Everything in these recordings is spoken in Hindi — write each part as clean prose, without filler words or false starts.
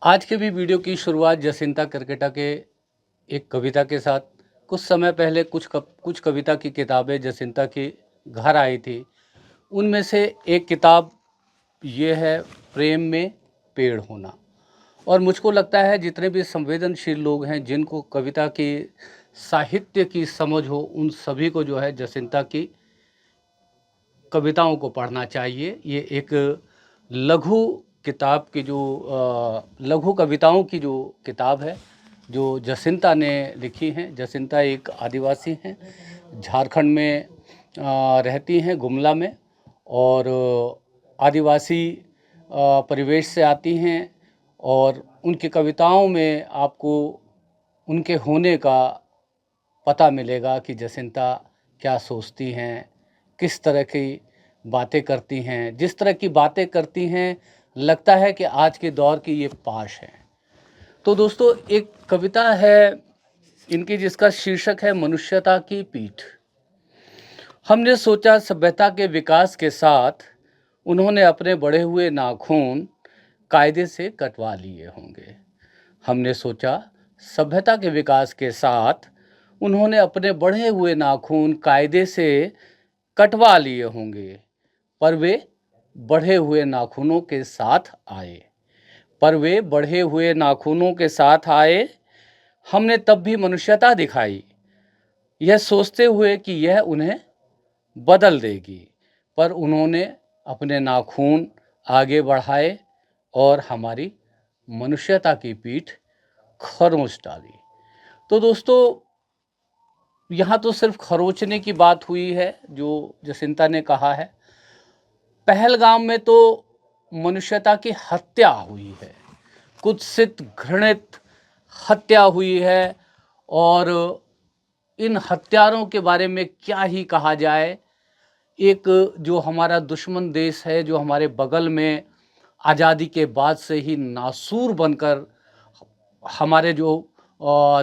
आज के भी वीडियो की शुरुआत जसिंता करकेटा के एक कविता के साथ। कुछ समय पहले कुछ कविता की किताबें जसिंता की घर आई थी। उनमें से एक किताब ये है, प्रेम में पेड़ होना। और मुझको लगता है जितने भी संवेदनशील लोग हैं, जिनको कविता की साहित्य की समझ हो, उन सभी को जो है जसिंता की कविताओं को पढ़ना चाहिए। ये एक लघु किताब की जो लघु कविताओं की जो किताब है, जो जसिंता ने लिखी हैं। जसिंता एक आदिवासी हैं, झारखंड में रहती हैं, गुमला में। और आदिवासी परिवेश से आती हैं। और उनकी कविताओं में आपको उनके होने का पता मिलेगा कि जसिंता क्या सोचती हैं, किस तरह की बातें करती हैं। जिस तरह की बातें करती हैं, लगता है कि आज के दौर की ये पाश हैं। तो दोस्तों, एक कविता है इनकी जिसका शीर्षक है मनुष्यता की पीठ। हमने सोचा सभ्यता के विकास के साथ उन्होंने अपने बढ़े हुए नाखून कायदे से कटवा लिए होंगे। हमने सोचा सभ्यता के विकास के साथ उन्होंने अपने बढ़े हुए नाखून कायदे से कटवा लिए होंगे। पर वे बढ़े हुए नाखूनों के साथ आए। पर वे बढ़े हुए नाखूनों के साथ आए। हमने तब भी मनुष्यता दिखाई, यह सोचते हुए कि यह उन्हें बदल देगी। पर उन्होंने अपने नाखून आगे बढ़ाए और हमारी मनुष्यता की पीठ खरोंच डाली। तो दोस्तों, यहाँ तो सिर्फ खरोंचने की बात हुई है जो जसिंता ने कहा है। पहलगाम में तो मनुष्यता की हत्या हुई है, कुत्सित घृणित हत्या हुई है। और इन हत्यारों के बारे में क्या ही कहा जाए। एक जो हमारा दुश्मन देश है, जो हमारे बगल में आज़ादी के बाद से ही नासूर बनकर हमारे जो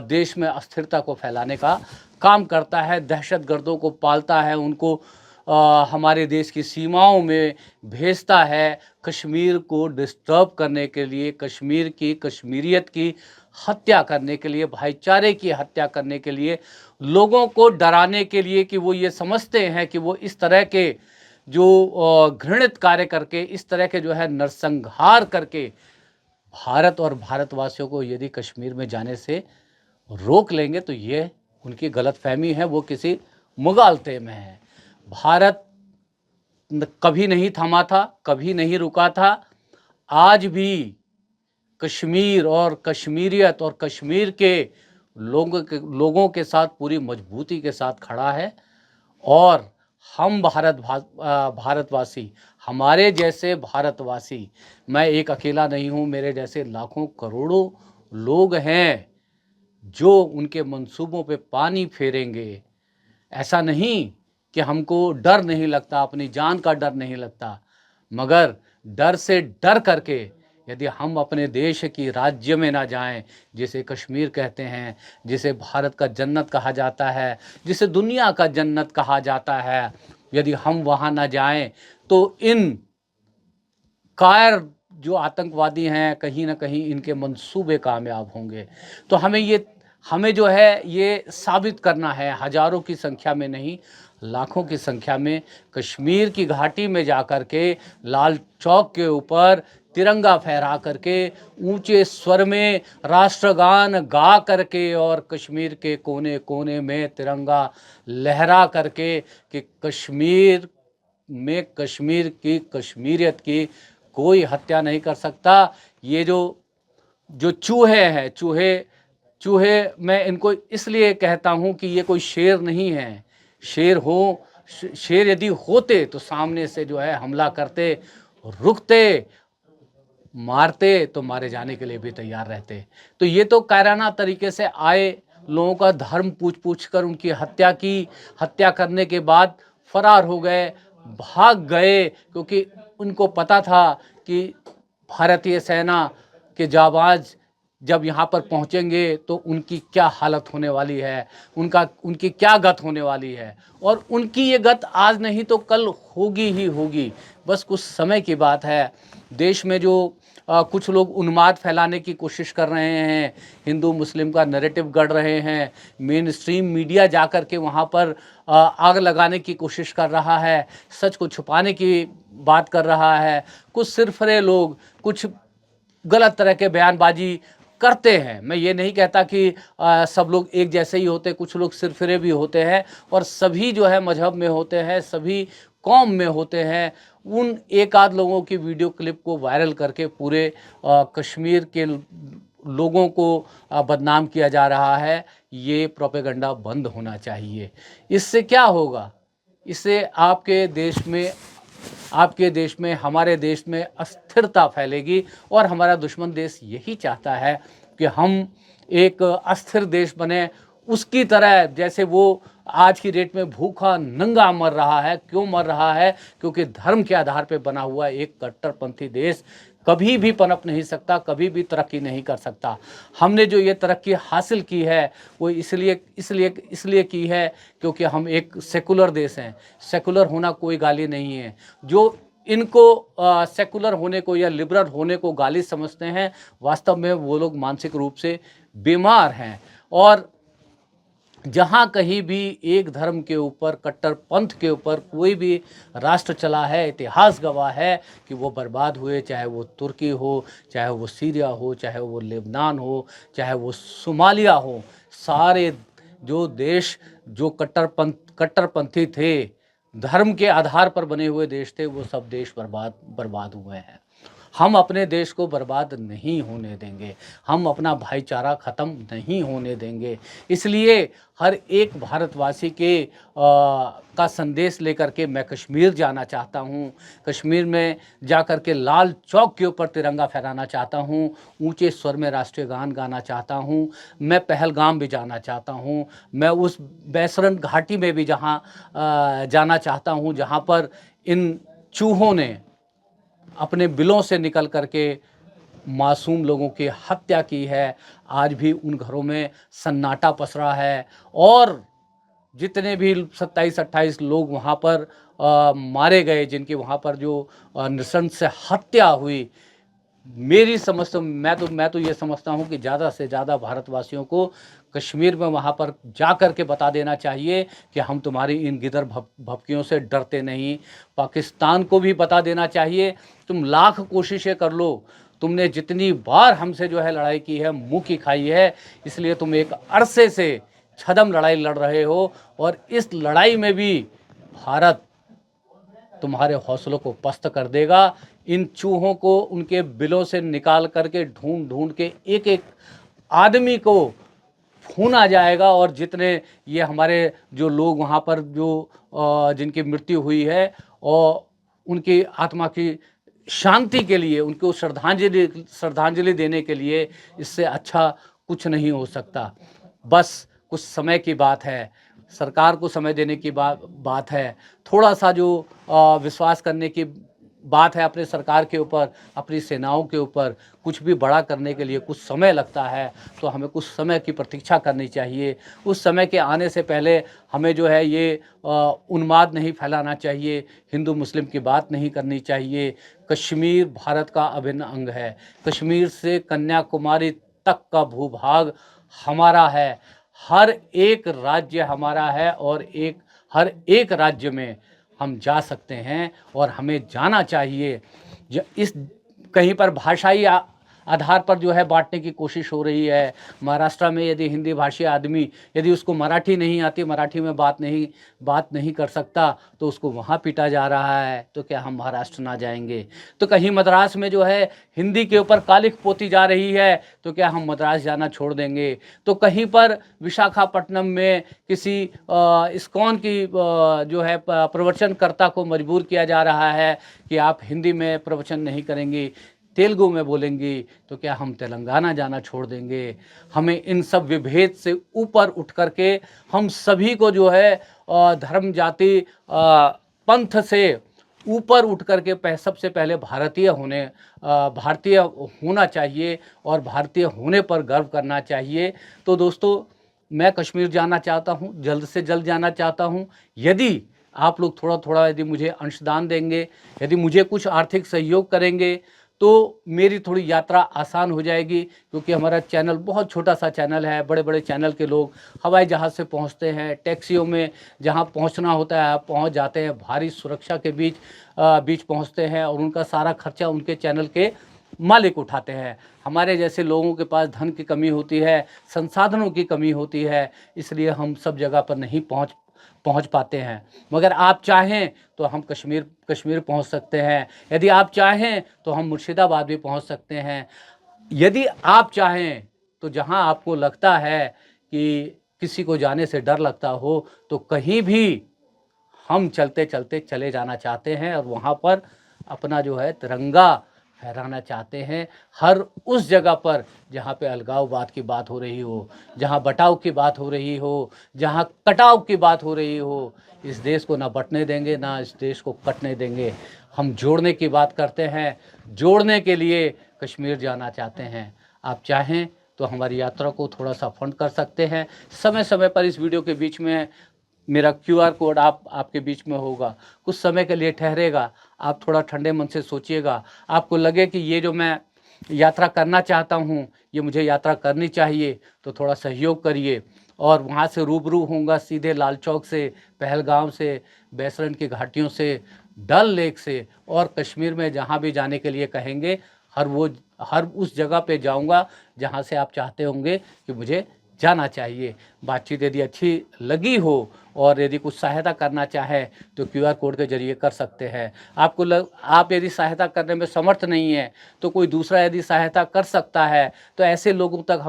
देश में अस्थिरता को फैलाने का काम करता है, दहशतगर्दों को पालता है, उनको हमारे देश की सीमाओं में भेजता है, कश्मीर को डिस्टर्ब करने के लिए, कश्मीर की कश्मीरियत की हत्या करने के लिए, भाईचारे की हत्या करने के लिए, लोगों को डराने के लिए कि वो ये समझते हैं कि वो इस तरह के जो घृणित कार्य करके, इस तरह के जो है नरसंहार करके भारत और भारतवासियों को यदि कश्मीर में जाने से रोक लेंगे, तो ये उनकी गलतफहमी है, वो किसी मुगालते में है। भारत कभी नहीं थमा था, कभी नहीं रुका था। आज भी कश्मीर और कश्मीरियत और कश्मीर के लोगों के साथ पूरी मजबूती के साथ खड़ा है। और हम भारतवासी, हमारे जैसे भारतवासी, मैं एक अकेला नहीं हूँ, मेरे जैसे लाखों करोड़ों लोग हैं जो उनके मंसूबों पे पानी फेरेंगे। ऐसा नहीं कि हमको डर नहीं लगता, अपनी जान का डर नहीं लगता, मगर डर से डर करके यदि हम अपने देश की राज्य में ना जाएं, जिसे कश्मीर कहते हैं, जिसे भारत का जन्नत कहा जाता है, जिसे दुनिया का जन्नत कहा जाता है, यदि हम वहाँ ना जाएं, तो इन कायर जो आतंकवादी हैं, कहीं ना कहीं इनके मंसूबे कामयाब होंगे। तो हमें जो है ये साबित करना है, हजारों की संख्या में नहीं, लाखों की संख्या में कश्मीर की घाटी में जाकर के, लाल चौक के ऊपर तिरंगा फहरा करके, ऊंचे स्वर में राष्ट्रगान गा करके, और कश्मीर के कोने कोने में तिरंगा लहरा करके कि कश्मीर में कश्मीर की कश्मीरियत की कोई हत्या नहीं कर सकता। ये जो जो चूहे हैं, चूहे मैं इनको इसलिए कहता हूँ कि ये कोई शेर नहीं है। शेर यदि होते तो सामने से जो है हमला करते, रुकते, मारते तो मारे जाने के लिए भी तैयार रहते। तो ये तो कायराना तरीके से आए, लोगों का धर्म पूछ कर उनकी हत्या की, हत्या करने के बाद फरार हो गए, भाग गए, क्योंकि उनको पता था कि भारतीय सेना के जाबाज जब यहाँ पर पहुँचेंगे तो उनकी क्या हालत होने वाली है, उनकी क्या गत होने वाली है। और उनकी ये गत आज नहीं तो कल होगी ही होगी, बस कुछ समय की बात है। देश में जो कुछ लोग उन्माद फैलाने की कोशिश कर रहे हैं, हिंदू मुस्लिम का नैरेटिव गढ़ रहे हैं, मेन स्ट्रीम मीडिया जा कर के वहाँ पर आग लगाने की कोशिश कर रहा है, सच को छुपाने की बात कर रहा है, कुछ सिरफरे लोग कुछ गलत तरह के बयानबाजी करते हैं। मैं ये नहीं कहता कि सब लोग एक जैसे ही होते, कुछ लोग सिरफिरे भी होते हैं और सभी जो है मजहब में होते हैं, सभी कौम में होते हैं। उन एक आध लोगों की वीडियो क्लिप को वायरल करके पूरे कश्मीर के लोगों को बदनाम किया जा रहा है। ये प्रोपेगेंडा बंद होना चाहिए। इससे क्या होगा? इससे आपके देश में हमारे देश में अस्थिरता फैलेगी और हमारा दुश्मन देश यही चाहता है कि हम एक अस्थिर देश बने, उसकी तरह जैसे वो आज की डेट में भूखा नंगा मर रहा है। क्यों मर रहा है? क्योंकि धर्म के आधार पर बना हुआ एक कट्टरपंथी देश कभी भी पनप नहीं सकता, कभी भी तरक्की नहीं कर सकता। हमने जो ये तरक्की हासिल की है वो इसलिए की है क्योंकि हम एक सेकुलर देश हैं। सेकुलर होना कोई गाली नहीं है। जो इनको सेकुलर होने को या लिबरल होने को गाली समझते हैं, वास्तव में वो लोग मानसिक रूप से बीमार हैं। और जहाँ कहीं भी एक धर्म के ऊपर, कट्टरपंथ के ऊपर कोई भी राष्ट्र चला है, इतिहास गवाह है कि वो बर्बाद हुए, चाहे वो तुर्की हो, चाहे वो सीरिया हो, चाहे वो लेबनान हो, चाहे वो सोमालिया हो। सारे जो देश जो कट्टरपंथी थे, धर्म के आधार पर बने हुए देश थे, वो सब देश बर्बाद हुए हैं। हम अपने देश को बर्बाद नहीं होने देंगे, हम अपना भाईचारा ख़त्म नहीं होने देंगे। इसलिए हर एक भारतवासी का संदेश लेकर के मैं कश्मीर जाना चाहता हूँ। कश्मीर में जा कर के लाल चौक के ऊपर तिरंगा फहराना चाहता हूँ, ऊंचे स्वर में राष्ट्रीय गान गाना चाहता हूँ। मैं पहलगाम भी जाना चाहता हूँ, मैं उस बैसरन घाटी में भी जाना चाहता हूँ जहाँ पर इन चूहों ने अपने बिलों से निकल करके मासूम लोगों की हत्या की है। आज भी उन घरों में सन्नाटा पसरा है और जितने भी 27-28 लोग वहाँ पर मारे गए, जिनकी वहाँ पर जो नृशंस से हत्या हुई, मेरी समझ से मैं तो ये समझता हूँ कि ज़्यादा से ज़्यादा भारतवासियों को कश्मीर में वहाँ पर जा कर के बता देना चाहिए कि हम तुम्हारी इन गिदर भभकियों से डरते नहीं। पाकिस्तान को भी बता देना चाहिए, तुम लाख कोशिशें कर लो, तुमने जितनी बार हमसे जो है लड़ाई की है, मुँह की खाई है, इसलिए तुम एक अरसे से छदम लड़ाई लड़ रहे हो और इस लड़ाई में भी भारत तुम्हारे हौसलों को पस्त कर देगा। इन चूहों को उनके बिलों से निकाल करके ढूंढ ढूंढ के एक एक आदमी को भूना जाएगा और जितने ये हमारे जो लोग वहाँ पर जो जिनकी मृत्यु हुई है और उनकी आत्मा की शांति के लिए, उनको श्रद्धांजलि देने के लिए इससे अच्छा कुछ नहीं हो सकता। बस कुछ समय की बात है, सरकार को समय देने की बात है, थोड़ा सा जो विश्वास करने की बात है अपने सरकार के ऊपर, अपनी सेनाओं के ऊपर। कुछ भी बड़ा करने के लिए कुछ समय लगता है, तो हमें कुछ समय की प्रतीक्षा करनी चाहिए। उस समय के आने से पहले हमें जो है ये उन्माद नहीं फैलाना चाहिए, हिंदू मुस्लिम की बात नहीं करनी चाहिए। कश्मीर भारत का अभिन्न अंग है। कश्मीर से कन्याकुमारी तक का भूभाग हमारा है। हर एक राज्य हमारा है और हर एक राज्य में हम जा सकते हैं और हमें जाना चाहिए। इस कहीं पर भाषाई आधार पर जो है बांटने की कोशिश हो रही है। महाराष्ट्र में यदि हिंदी भाषी आदमी, यदि उसको मराठी नहीं आती, मराठी में बात नहीं कर सकता, तो उसको वहाँ पीटा जा रहा है। तो क्या हम महाराष्ट्र ना जाएंगे? तो कहीं मद्रास में जो है हिंदी के ऊपर कालिख पोती जा रही है, तो क्या हम मद्रास जाना छोड़ देंगे? तो कहीं पर विशाखापट्टनम में किसी इस्कॉन की जो है प्रवचनकर्ता को मजबूर किया जा रहा है कि आप हिंदी में प्रवचन नहीं करेंगी, तेलुगु में बोलेंगी, तो क्या हम तेलंगाना जाना छोड़ देंगे? हमें इन सब विभेद से ऊपर उठ करके हम सभी को जो है धर्म, जाति, पंथ से ऊपर उठ करके सबसे पहले भारतीय होना चाहिए और भारतीय होने पर गर्व करना चाहिए। तो दोस्तों, मैं कश्मीर जाना चाहता हूँ, जल्द से जल्द जाना चाहता हूँ। यदि आप लोग थोड़ा थोड़ा यदि मुझे अंशदान देंगे, यदि मुझे कुछ आर्थिक सहयोग करेंगे, तो मेरी थोड़ी यात्रा आसान हो जाएगी, क्योंकि हमारा चैनल बहुत छोटा सा चैनल है। बड़े बड़े चैनल के लोग हवाई जहाज़ से पहुंचते हैं, टैक्सियों में जहां पहुंचना होता है पहुंच जाते हैं, भारी सुरक्षा के बीच पहुंचते हैं और उनका सारा खर्चा उनके चैनल के मालिक उठाते हैं। हमारे जैसे लोगों के पास धन की कमी होती है, संसाधनों की कमी होती है, इसलिए हम सब जगह पर नहीं पहुंच पाते हैं। मगर आप चाहें तो हम कश्मीर पहुंच सकते हैं। यदि आप चाहें तो हम मुर्शिदाबाद भी पहुंच सकते हैं। यदि आप चाहें तो जहां आपको लगता है कि किसी को जाने से डर लगता हो, तो कहीं भी हम चलते चलते चले जाना चाहते हैं और वहाँ पर अपना जो है तिरंगा फहराना चाहते हैं। हर उस जगह पर जहाँ पे अलगाववाद की बात हो रही हो, जहाँ बटाव की बात हो रही हो, जहाँ कटाव की बात हो रही हो, इस देश को ना बंटने देंगे, ना इस देश को कटने देंगे। हम जोड़ने की बात करते हैं, जोड़ने के लिए कश्मीर जाना चाहते हैं। आप चाहें तो हमारी यात्रा को थोड़ा सा फंड कर सकते हैं। समय समय पर इस वीडियो के बीच में मेरा QR कोड आपके बीच में होगा, कुछ समय के लिए ठहरेगा। आप थोड़ा ठंडे मन से सोचिएगा, आपको लगे कि ये जो मैं यात्रा करना चाहता हूँ, ये मुझे यात्रा करनी चाहिए, तो थोड़ा सहयोग करिए। और वहाँ से रूबरू होऊंगा सीधे लाल चौक से, पहलगाम से, बैसरन की घाटियों से, डल लेक से, और कश्मीर में जहाँ भी जाने के लिए कहेंगे हर उस जगह पे जाऊंगा जहाँ से आप चाहते होंगे कि मुझे जाना चाहिए। बातचीत यदि अच्छी लगी हो और यदि कुछ सहायता करना चाहे तो QR कोड के जरिए कर सकते हैं। आप यदि सहायता करने में समर्थ नहीं है तो कोई दूसरा यदि सहायता कर सकता है, तो ऐसे लोगों तक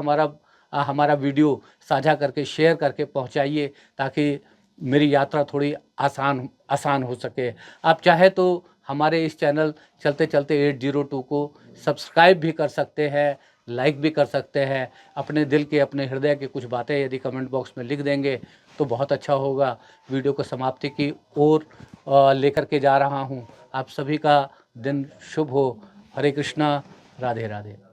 हमारा वीडियो साझा करके शेयर करके पहुंचाइए, ताकि मेरी यात्रा थोड़ी आसान हो सके। आप चाहे तो हमारे इस चैनल चलते चलते 802 को सब्सक्राइब भी कर सकते हैं, लाइक भी कर सकते हैं। अपने दिल के, अपने हृदय की कुछ बातें यदि कमेंट बॉक्स में लिख देंगे तो बहुत अच्छा होगा। वीडियो को समाप्ति की ओर लेकर के जा रहा हूँ। आप सभी का दिन शुभ हो। हरे कृष्णा, राधे राधे।